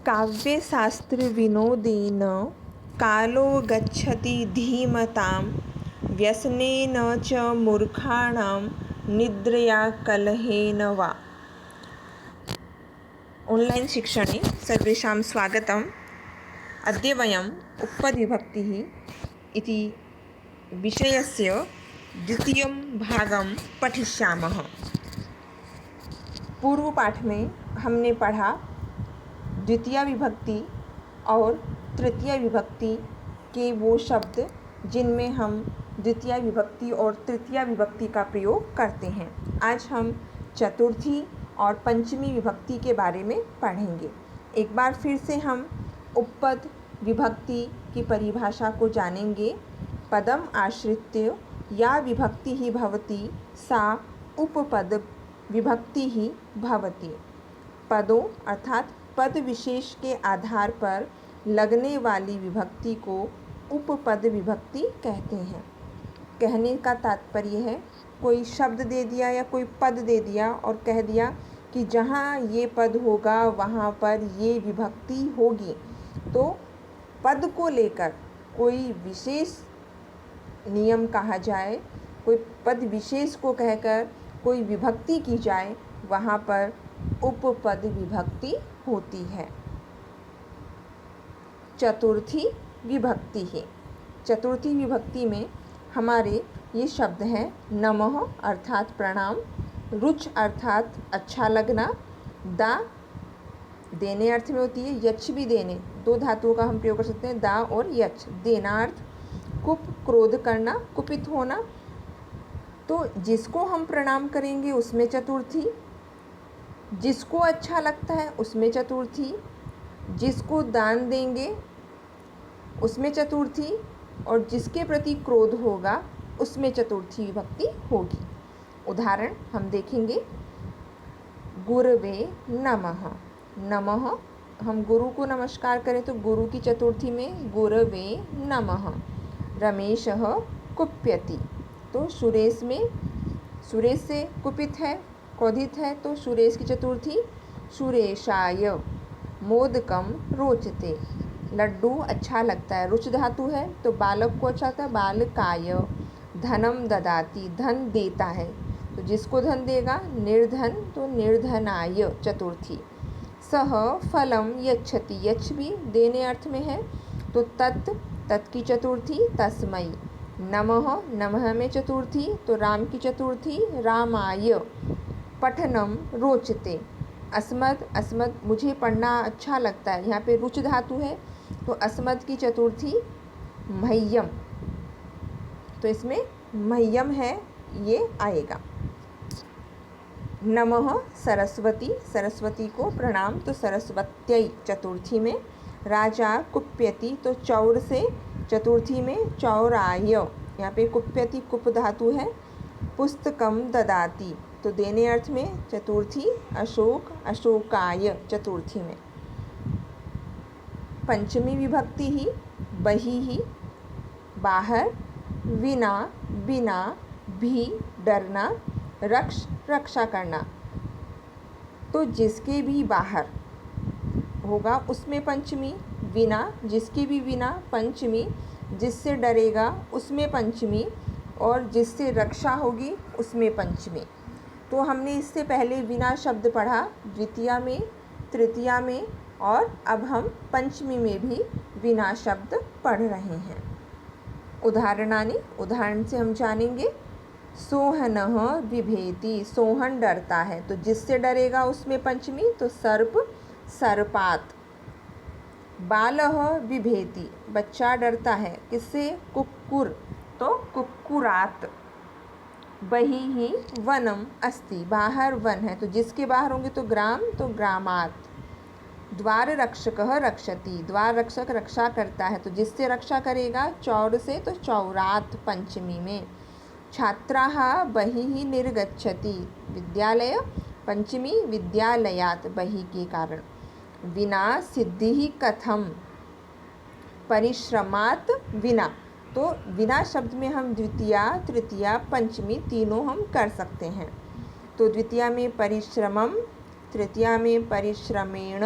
काव्यशास्त्रविनोदेन कालो गच्छति धीमतां व्यसनेन च मूर्खाणां निद्रया कलहेन वा। ऑनलाइन शिक्षणे सर्वेषां स्वागतम्। अद्य वयम् उपपदविभक्तिः इति विषयस्य द्वितीयं भागं पठिष्यामः। पूर्व पाठ में हमने पढ़ा द्वितीया विभक्ति और तृतीया विभक्ति के वो शब्द जिनमें हम द्वितीया विभक्ति और तृतीया विभक्ति का प्रयोग करते हैं। आज हम चतुर्थी और पंचमी विभक्ति के बारे में पढ़ेंगे। एक बार फिर से हम उपपद विभक्ति की परिभाषा को जानेंगे। पदम आश्रित्य या विभक्ति ही भवति सा उपपद विभक्ति ही भवति। पदों अर्थात पद विशेष के आधार पर लगने वाली विभक्ति को उपपद विभक्ति कहते हैं। कहने का तात्पर्य है कोई शब्द दे दिया या कोई पद दे दिया और कह दिया कि जहाँ ये पद होगा वहाँ पर ये विभक्ति होगी। तो पद को लेकर कोई विशेष नियम कहा जाए, कोई पद विशेष को कहकर कोई विभक्ति की जाए, वहाँ पर उपपद विभक्ति होती है। चतुर्थी विभक्ति है। चतुर्थी विभक्ति में हमारे ये शब्द हैं नमः अर्थात प्रणाम, रुच अर्थात अच्छा लगना, दा देने अर्थ में होती है, यच भी देने, दो धातुओं का हम प्रयोग कर सकते हैं, दा और यच। देना अर्थ कुप क्रोध करना, कुपित होना। तो जिसको हम प्रणाम करेंगे उसमें चतुर्थी, जिसको अच्छा लगता है उसमें चतुर्थी, जिसको दान देंगे उसमें चतुर्थी और जिसके प्रति क्रोध होगा उसमें चतुर्थी विभक्ति होगी। उदाहरण हम देखेंगे। गुरवे नमः। नमः हम गुरु को नमस्कार करें तो गुरु की चतुर्थी में गुरवे नमः। रमेशः कुप्यति तो सुरेश में, सुरेश से कुपित है, क्रोधित है, तो सुरेश की चतुर्थी सुरेशाय। मोदकम रोचते लड्डू अच्छा लगता है, रुच धातु है तो बालक को अच्छा लगता है, बालकाय। धनम ददाति धन देता है तो जिसको धन देगा निर्धन तो निर्धनाय चतुर्थी। सह फलम यच्छति, यच्छ भी देने अर्थ में है तो तत्, तत् की चतुर्थी तस्मै। नमः, नमः में चतुर्थी तो राम की चतुर्थी रामाय। पठनम रोचते, अस्मद, अस्मद मुझे पढ़ना अच्छा लगता है, यहाँ पे रुच धातु है तो अस्मद की चतुर्थी मह्यम, तो इसमें मह्यम है ये आएगा। नमः सरस्वती, सरस्वती को प्रणाम तो सरस्वत्यै चतुर्थी में। राजा कुप्यति तो चौर से चतुर्थी में चौराय, यहाँ पे कुप्यति कुप धातु है। पुस्तकम ददाति तो देने अर्थ में चतुर्थी अशोक, अशोकाय चतुर्थी में। पंचमी विभक्ति ही बही ही, बाहर, विना, बिना, भी डरना, रक्ष रक्षा करना। तो जिसके भी बाहर होगा उसमें पंचमी, विना जिसकी भी विना पंचमी, जिससे डरेगा उसमें पंचमी और जिससे रक्षा होगी उसमें पंचमी। तो हमने इससे पहले विना शब्द पढ़ा द्वितीया में, तृतीया में और अब हम पंचमी में भी विना शब्द पढ़ रहे हैं। उदाहरणानि, उदाहरण से हम जानेंगे। सोहनः बिभेति, सोहन डरता है तो जिससे डरेगा उसमें पंचमी तो सर्प सर्पात। बालः बिभेति बच्चा डरता है किससे, कुक्कुर तो कुक्कुरात। बहिः वनम अस्ति, बाहर वन है तो जिसके बाहर होंगे तो ग्राम तो ग्रामात। द्वार रक्षकः रक्षति, द्वार रक्षक रक्षा करता है तो जिससे रक्षा करेगा चौर से तो चौरात पंचमी में। छात्राः बहिः निर्गच्छति, विद्यालय पंचमी विद्यालयात बहि के कारण। विना सिद्धिः कथम, परिश्रमात विना, तो विना शब्द में हम द्वितीया, तृतीया, पंचमी तीनों हम कर सकते हैं। तो द्वितीया में परिश्रमम, तृतीया में परिश्रमेण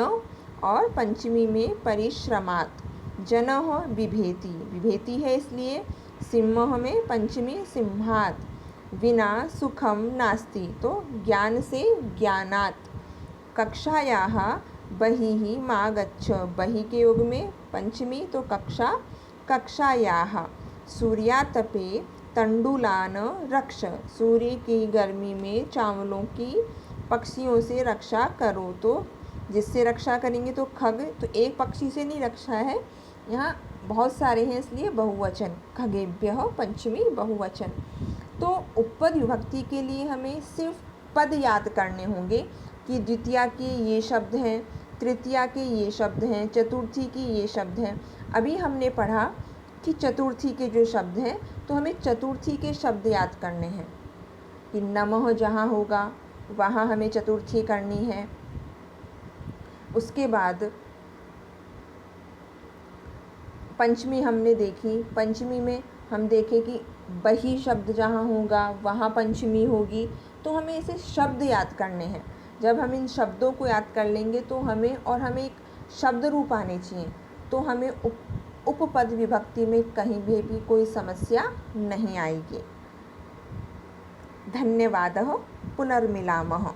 और पंचमी में परिश्रमात्। जनः बिभेति, बिभेति है इसलिए। सिंह में पंचमी सिंहात्। विना सुखम नास्ति, तो ज्ञान से ज्ञानात्। कक्षायाः बहिः मा गच्छ, बहि के योग में पंचमी तो कक्षा, कक्षायाः। सूर्यातपे तंडुलान रक्ष, सूर्य की गर्मी में चावलों की पक्षियों से रक्षा करो, तो जिससे रक्षा करेंगे तो खग, तो एक पक्षी से नहीं रक्षा है, यहाँ बहुत सारे हैं इसलिए बहुवचन। खगेभ्यः पंचमी बहुवचन। तो उपपद विभक्ति के लिए हमें सिर्फ पद याद करने होंगे कि द्वितीया के ये शब्द हैं, तृतीया के ये शब्द हैं, चतुर्थी की ये शब्द हैं। अभी हमने पढ़ा कि चतुर्थी के जो शब्द हैं, तो हमें चतुर्थी के शब्द याद करने हैं कि नमः जहाँ होगा वहाँ हमें चतुर्थी करनी है। उसके बाद पंचमी हमने देखी, पंचमी में हम देखें कि बही शब्द जहाँ होगा वहाँ पंचमी होगी, तो हमें इसे शब्द याद करने हैं। जब हम इन शब्दों को याद कर लेंगे तो हमें एक शब्द रूप आने चाहिए, तो हमें उपपद विभक्ति में कहीं भी कोई समस्या नहीं आएगी। धन्यवादः, पुनर्मिलामः।